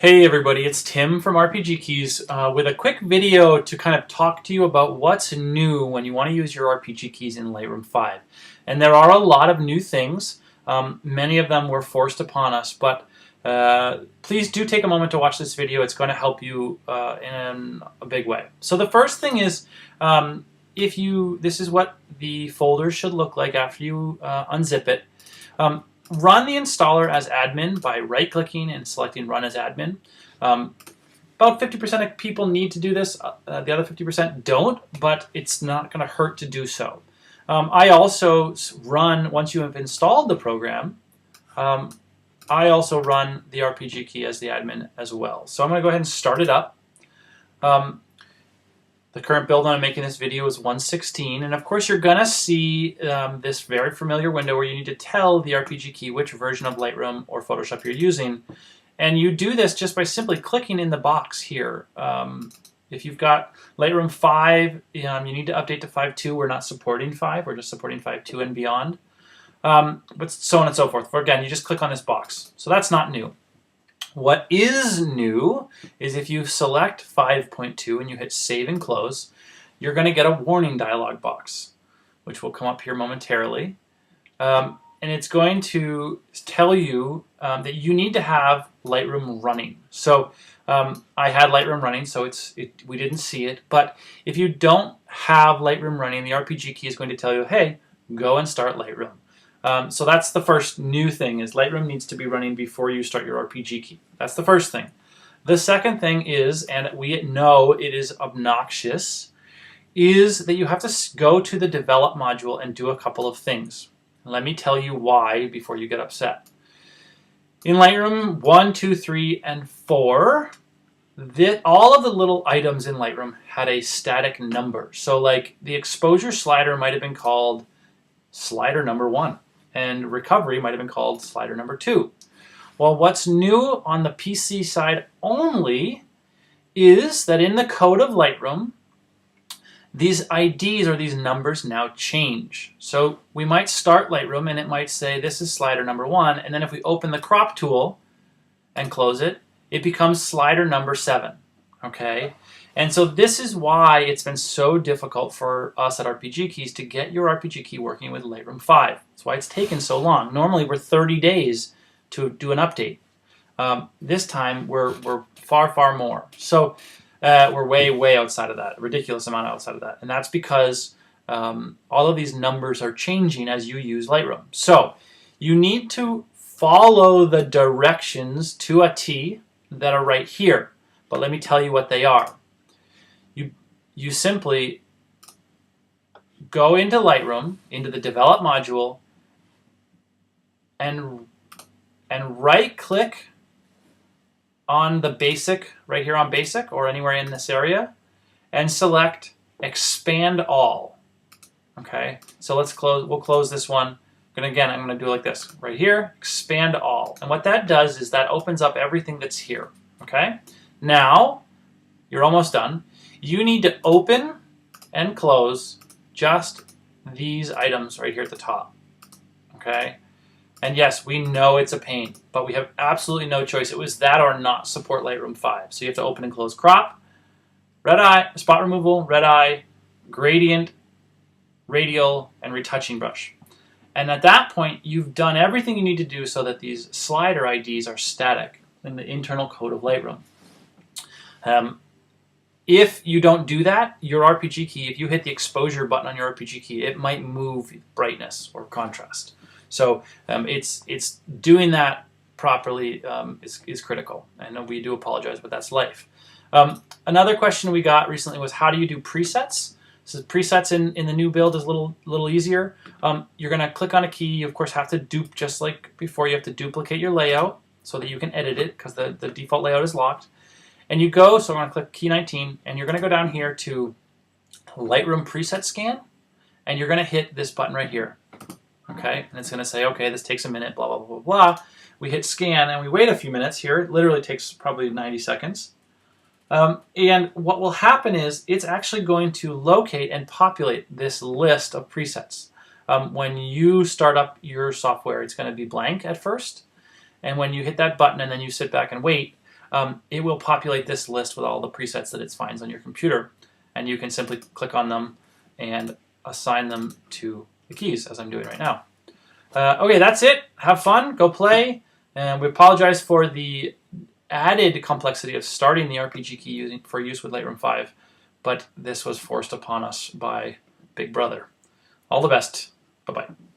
Hey everybody, it's Tim from RPG Keys with a quick video to kind of talk to you about what's new when you want to use your RPG keys in Lightroom 5. And there are a lot of new things. Many of them were forced upon us, but please do take a moment to watch this video. It's going to help you in a big way. So the first thing is, this is what the folder should look like after you unzip it. Run the installer as admin by right-clicking and selecting Run as Admin. About 50% of people need to do this. The other 50% don't, but it's not going to hurt to do so. I also run, once you have installed the program, I also run the RPG key as the admin as well. So I'm going to go ahead and start it up. The current build I'm making this video is 1.16, and of course you're going to see this very familiar window where you need to tell the RPG key which version of Lightroom or Photoshop you're using. And you do this just by simply clicking in the box here. If you've got Lightroom 5, you need to update to 5.2. We're not supporting 5, we're just supporting 5.2 and beyond. But so on and so forth. Again, you just click on this box. So that's not new. What is new is if you select 5.2 and you hit Save and Close, you're going to get a warning dialog box, which will come up here momentarily. And it's going to tell you that you need to have Lightroom running. So I had Lightroom running, so we didn't see it. But if you don't have Lightroom running, the RPG key is going to tell you, hey, go and start Lightroom. So that's the first new thing, is Lightroom needs to be running before you start your RPG key. That's the first thing. The second thing is, and we know it is obnoxious, is that you have to go to the Develop module and do a couple of things. Let me tell you why before you get upset. In Lightroom 1, 2, 3, and 4, all of the little items in Lightroom had a static number. So like the exposure slider might have been called slider number 1. And recovery might have been called slider number 2. Well, what's new on the PC side only is that in the code of Lightroom, these IDs or these numbers now change. So we might start Lightroom and it might say this is slider number 1, and then if we open the crop tool and close it, it becomes slider number 7. Okay? And so this is why it's been so difficult for us at RPG Keys to get your RPG key working with Lightroom 5. That's why it's taken so long. Normally we're 30 days to do an update. This time we're far, far more. So we're way outside of that, a ridiculous amount outside of that. And that's because all of these numbers are changing as you use Lightroom. So you need to follow the directions to a T that are right here. But let me tell you what they are. You simply go into Lightroom, into the Develop module, and right-click on the Basic, right here on Basic, or anywhere in this area, and select Expand All. Okay, so we'll close this one. And again, I'm going to do it like this, right here, Expand All. And what that does is that opens up everything that's here. Okay, now you're almost done. You need to open and close just these items right here at the top. Okay? And yes, we know it's a pain, but we have absolutely no choice. It was that or not support Lightroom 5. So you have to open and close crop, red eye, spot removal, red eye, gradient, radial, and retouching brush. And at that point, you've done everything you need to do so that these slider IDs are static in the internal code of Lightroom. If you don't do that, your RPG key, if you hit the exposure button on your RPG key, it might move brightness or contrast. So it's doing that properly is critical. I know we do apologize, but that's life. Another question we got recently was, how do you do presets? So presets in the new build is a little easier. You're going to click on a key. You, of course, have to dupe, just like before, you have to duplicate your layout so that you can edit it, because the default layout is locked. And you go, so I'm going to click key 19, and you're going to go down here to Lightroom Preset Scan, and you're going to hit this button right here. Okay, and it's going to say, okay, this takes a minute, blah, blah, blah, blah, blah. We hit scan, and we wait a few minutes here. It literally takes probably 90 seconds. And what will happen is it's actually going to locate and populate this list of presets. When you start up your software, it's going to be blank at first. And when you hit that button and then you sit back and wait, it will populate this list with all the presets that it finds on your computer. And you can simply click on them and assign them to the keys, as I'm doing right now. Okay, that's it. Have fun. Go play. And we apologize for the added complexity of starting the RPG key for use with Lightroom 5, but this was forced upon us by Big Brother. All the best. Bye-bye.